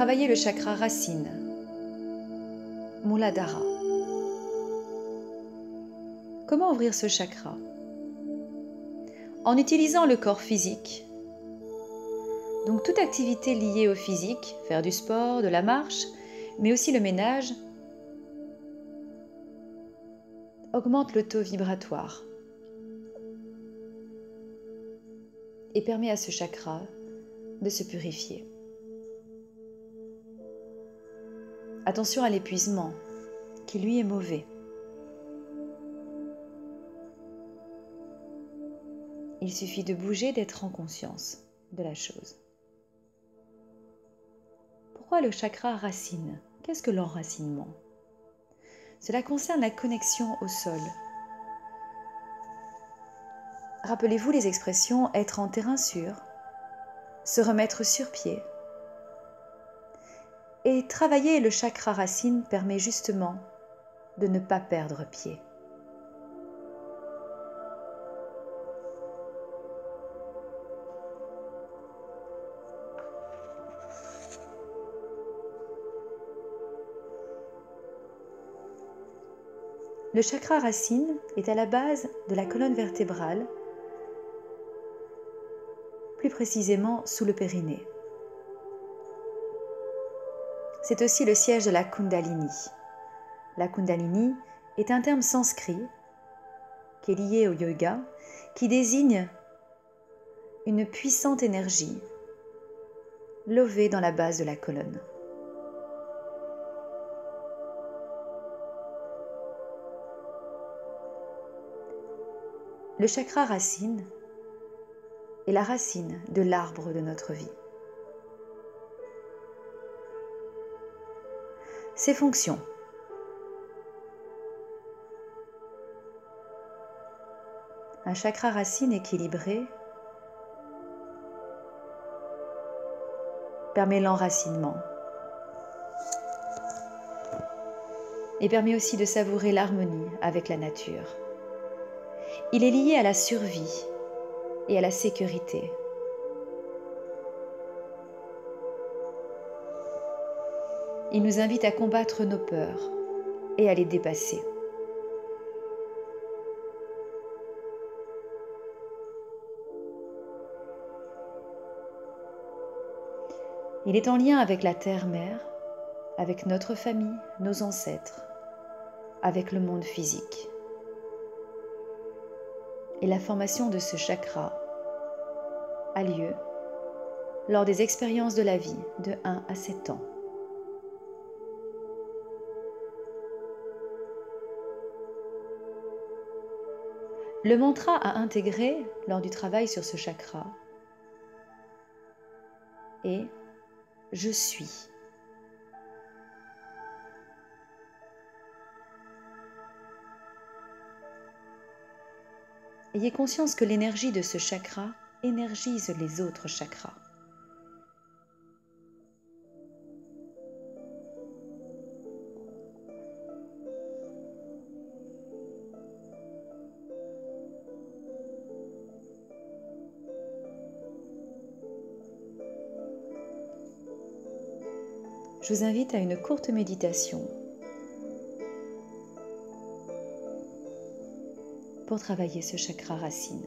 travailler le chakra racine, Muladhara. Comment ouvrir ce chakra? En utilisant le corps physique. Donc toute activité liée au physique, faire du sport, de la marche, mais aussi le ménage, augmente le taux vibratoire et permet à ce chakra de se purifier. Attention à l'épuisement, qui lui est mauvais. Il suffit de bouger, d'être en conscience de la chose. Pourquoi le chakra racine? Qu'est-ce que l'enracinement? Cela concerne la connexion au sol. Rappelez-vous les expressions être en terrain sûr, se remettre sur pied. Et travailler le chakra racine permet justement de ne pas perdre pied. Le chakra racine est à la base de la colonne vertébrale, plus précisément sous le périnée. C'est aussi le siège de la Kundalini. La Kundalini est un terme sanskrit qui est lié au yoga, qui désigne une puissante énergie levée dans la base de la colonne. Le chakra racine est la racine de l'arbre de notre vie. Ses fonctions. Un chakra racine équilibré permet l'enracinement et permet aussi de savourer l'harmonie avec la nature. Il est lié à la survie et à la sécurité. Il nous invite à combattre nos peurs et à les dépasser. Il est en lien avec la terre-mère, avec notre famille, nos ancêtres, avec le monde physique. Et la formation de ce chakra a lieu lors des expériences de la vie de 1 à 7 ans. Le mantra à intégrer lors du travail sur ce chakra est « Je suis ». Ayez conscience que l'énergie de ce chakra énergise les autres chakras. Je vous invite à une courte méditation pour travailler ce chakra racine.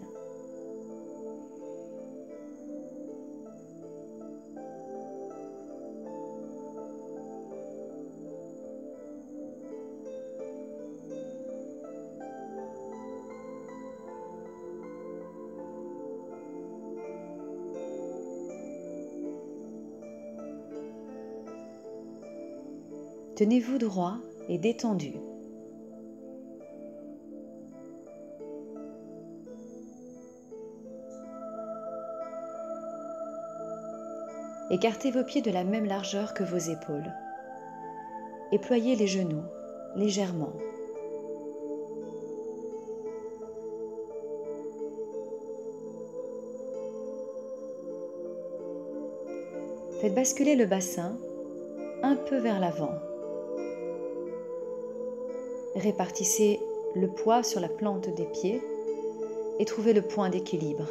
Tenez-vous droit et détendu. Écartez vos pieds de la même largeur que vos épaules et ployez les genoux légèrement. Faites basculer le bassin un peu vers l'avant. Répartissez le poids sur la plante des pieds et trouvez le point d'équilibre.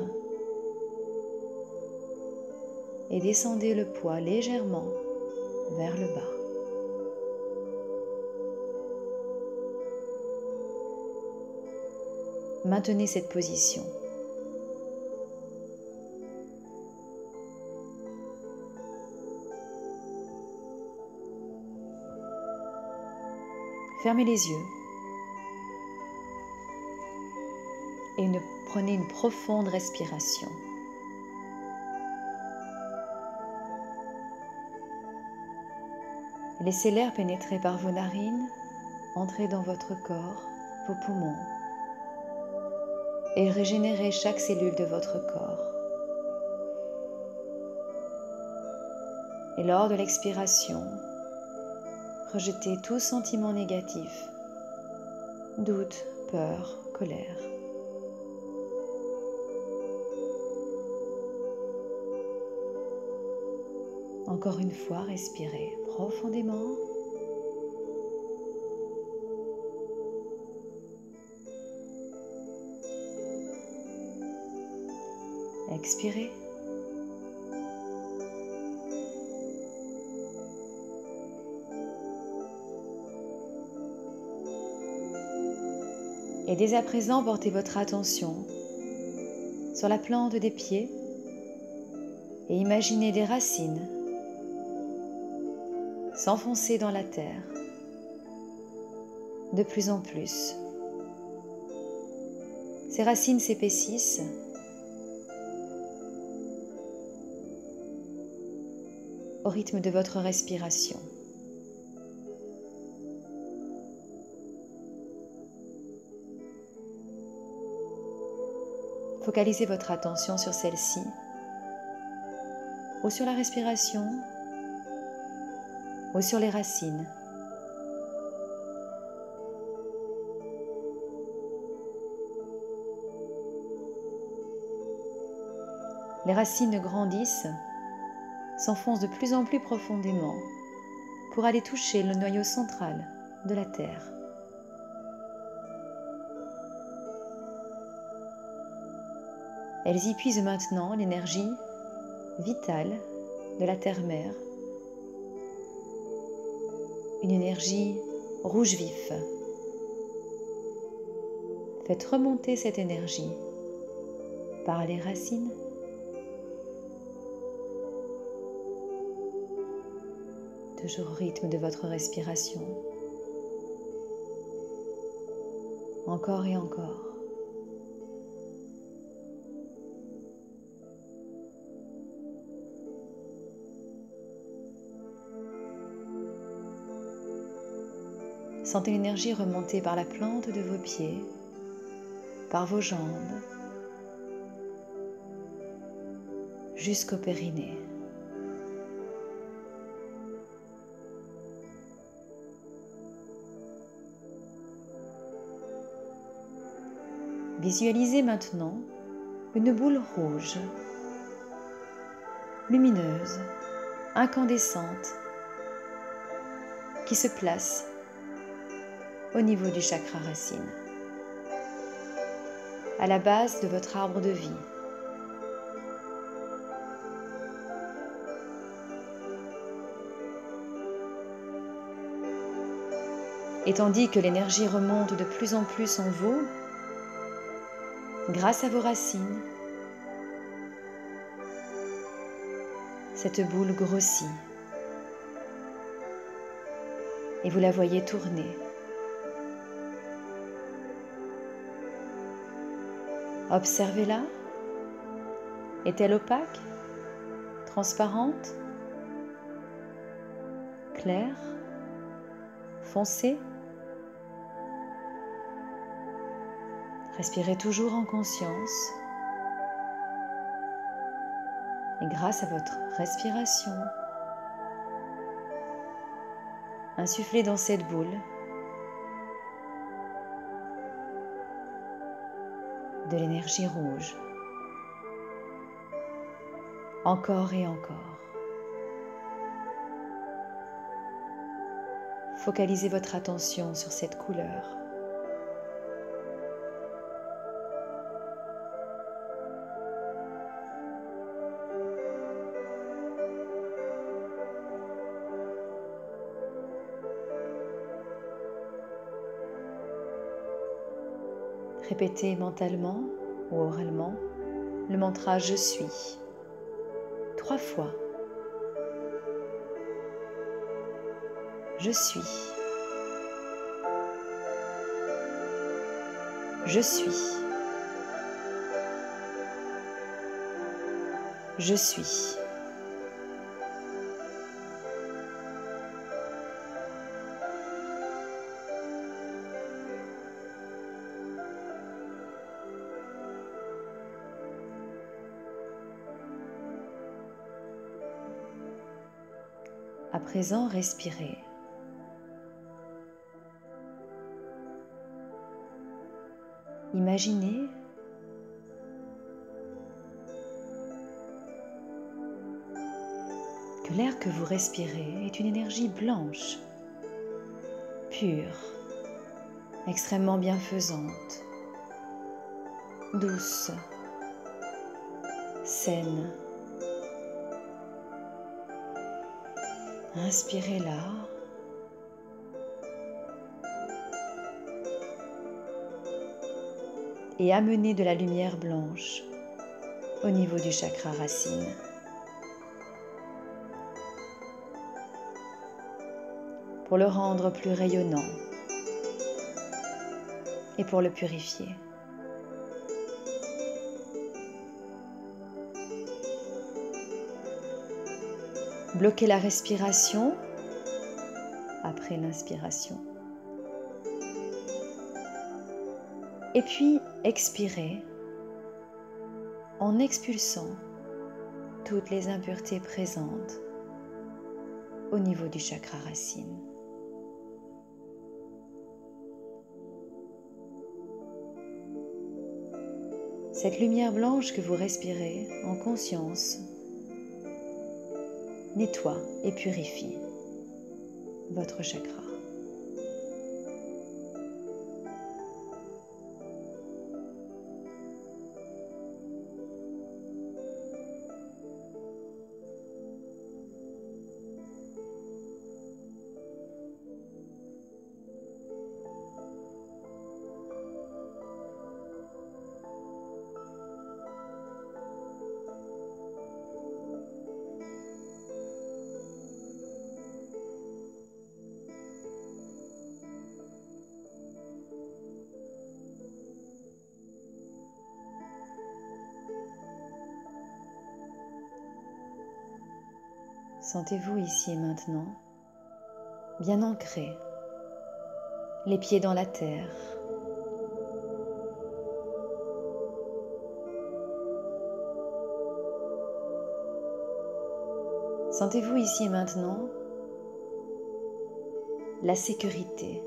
Et descendez le poids légèrement vers le bas. Maintenez cette position. Fermez les yeux et prenez une profonde respiration. Laissez l'air pénétrer par vos narines, entrer dans votre corps, vos poumons, et régénérer chaque cellule de votre corps. Et lors de l'expiration, rejetez tout sentiment négatif, doute, peur, colère. Encore une fois, respirez profondément. Expirez. Et dès à présent, portez votre attention sur la plante des pieds et imaginez des racines s'enfoncer dans la terre de plus en plus. Ces racines s'épaississent au rythme de votre respiration. Focalisez votre attention sur celle-ci ou sur la respiration ou sur les racines. Les racines grandissent, s'enfoncent de plus en plus profondément pour aller toucher le noyau central de la Terre. Elles y puisent maintenant l'énergie vitale de la Terre-Mère, une énergie rouge vif. Faites remonter cette énergie par les racines, toujours au rythme de votre respiration, encore et encore. Sentez l'énergie remonter par la plante de vos pieds, par vos jambes, jusqu'au périnée. Visualisez maintenant une boule rouge, lumineuse, incandescente, qui se place au niveau du chakra racine, à la base de votre arbre de vie. Et tandis que l'énergie remonte de plus en plus en vous, grâce à vos racines, cette boule grossit et vous la voyez tourner. Observez-la. Est-elle opaque, transparente, claire, foncée? Respirez toujours en conscience. Et grâce à votre respiration, insufflez dans cette boule de l'énergie rouge, encore et encore. Focalisez votre attention sur cette couleur. Répétez mentalement ou oralement le mantra « Je suis » 3 fois. Je suis. Je suis. Je suis. À présent, respirez. Imaginez que l'air que vous respirez est une énergie blanche, pure, extrêmement bienfaisante, douce, saine. Inspirez-la. Et amenez de la lumière blanche au niveau du chakra racine. Pour le rendre plus rayonnant et pour le purifier. Bloquez la respiration après l'inspiration. Et puis expirez en expulsant toutes les impuretés présentes au niveau du chakra racine. Cette lumière blanche que vous respirez en conscience nettoie et purifie votre chakra. Sentez-vous ici et maintenant, bien ancré, les pieds dans la terre. Sentez-vous ici et maintenant la sécurité.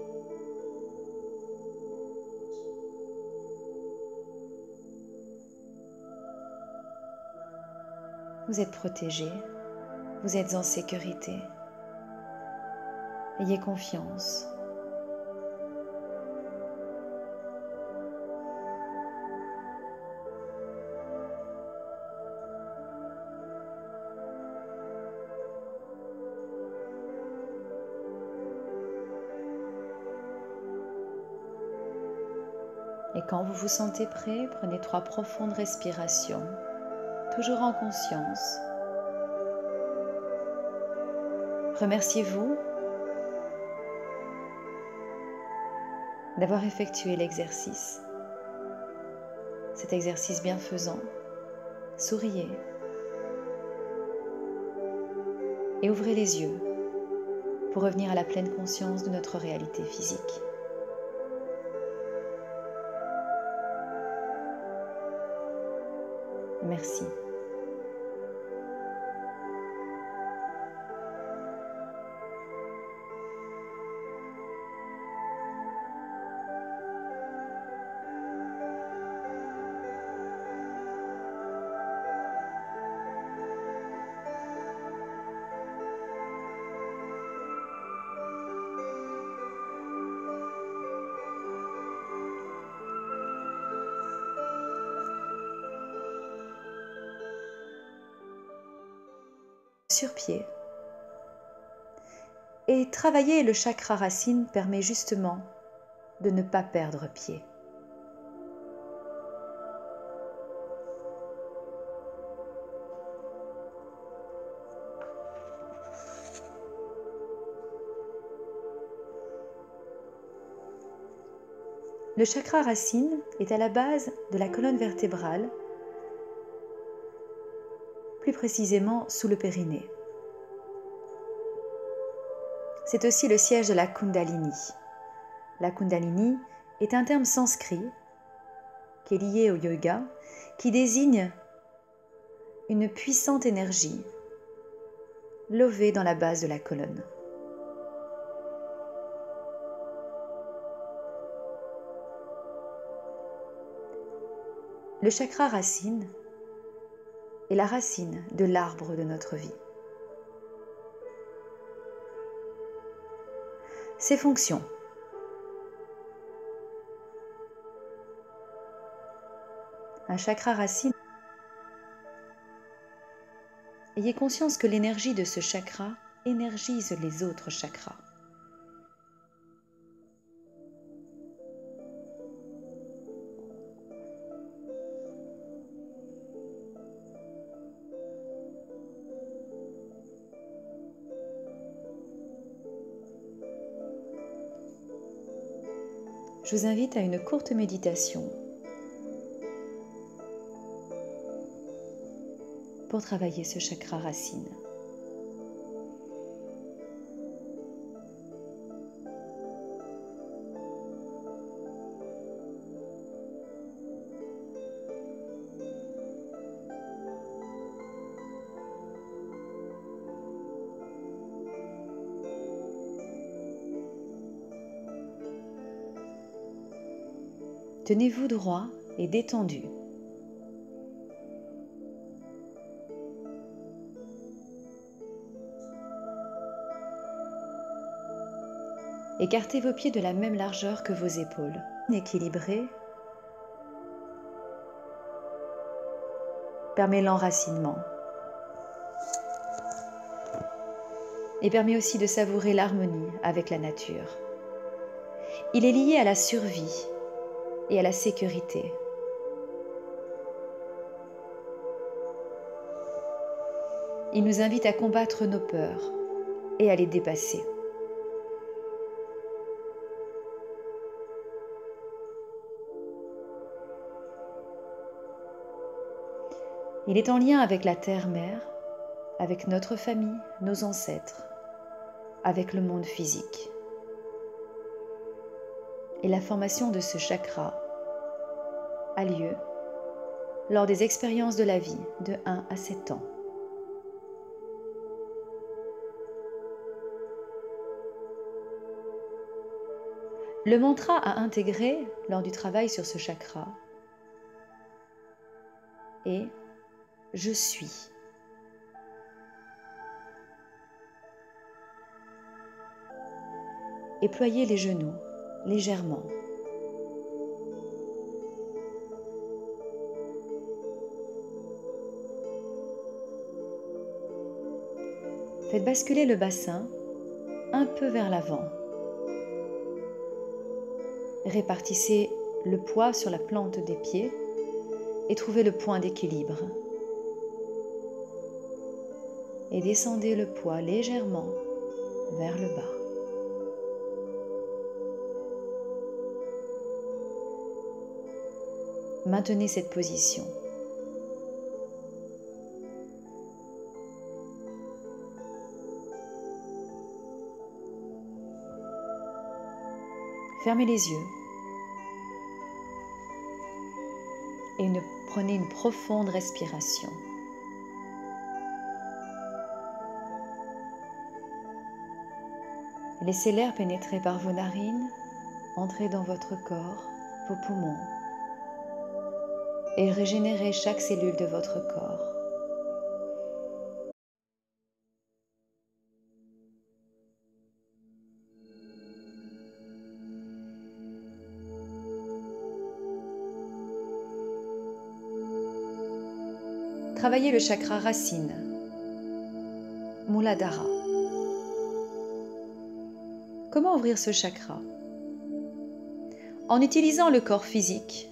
Vous êtes protégé. Vous êtes en sécurité. Ayez confiance. Et quand vous vous sentez prêt, prenez 3 profondes respirations, toujours en conscience. Remerciez-vous d'avoir effectué l'exercice, cet exercice bienfaisant. Souriez et ouvrez les yeux pour revenir à la pleine conscience de notre réalité physique. Merci. Sur pied. Et travailler le chakra racine permet justement de ne pas perdre pied. Le chakra racine est à la base de la colonne vertébrale, plus précisément sous le périnée. C'est aussi le siège de la Kundalini. La Kundalini est un terme sanskrit qui est lié au yoga, qui désigne une puissante énergie levée dans la base de la colonne. Le chakra racine est la racine de l'arbre de notre vie. Ses fonctions. Un chakra racine. Ayez conscience que l'énergie de ce chakra énergise les autres chakras. Je vous invite à une courte méditation pour travailler ce chakra racine. Tenez-vous droit et détendu. Écartez vos pieds de la même largeur que vos épaules. Équilibré permet l'enracinement et permet aussi de savourer l'harmonie avec la nature. Il est lié à la survie et à la sécurité. Il nous invite à combattre nos peurs et à les dépasser. Il est en lien avec la terre-mère, avec notre famille, nos ancêtres, avec le monde physique. Et la formation de ce chakra a lieu lors des expériences de la vie de 1 à 7 ans. Le mantra à intégrer lors du travail sur ce chakra est « Je suis ». Et ployez les genoux légèrement. Faites basculer le bassin un peu vers l'avant. Répartissez le poids sur la plante des pieds et trouvez le point d'équilibre. Et descendez le poids légèrement vers le bas. Maintenez cette position. Fermez les yeux et prenez une profonde respiration. Laissez l'air pénétrer par vos narines, entrer dans votre corps, vos poumons, et régénérer chaque cellule de votre corps. Travaillez le chakra racine, Muladhara. Comment ouvrir ce chakra? En utilisant le corps physique.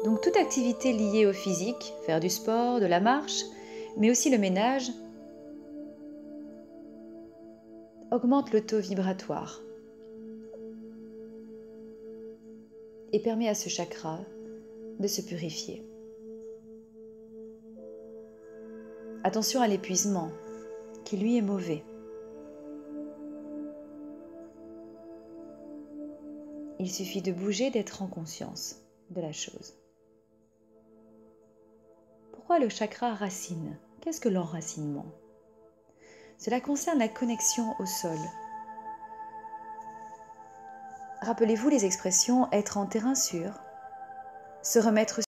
Donc toute activité liée au physique, faire du sport, de la marche, mais aussi le ménage, augmente le taux vibratoire. et permet à ce chakra de se purifier. Attention à l'épuisement, qui lui est mauvais. Il suffit de bouger, d'être en conscience de la chose. Pourquoi le chakra racine? Qu'est-ce que l'enracinement? Cela concerne la connexion au sol. Rappelez-vous les expressions être en terrain sûr, se remettre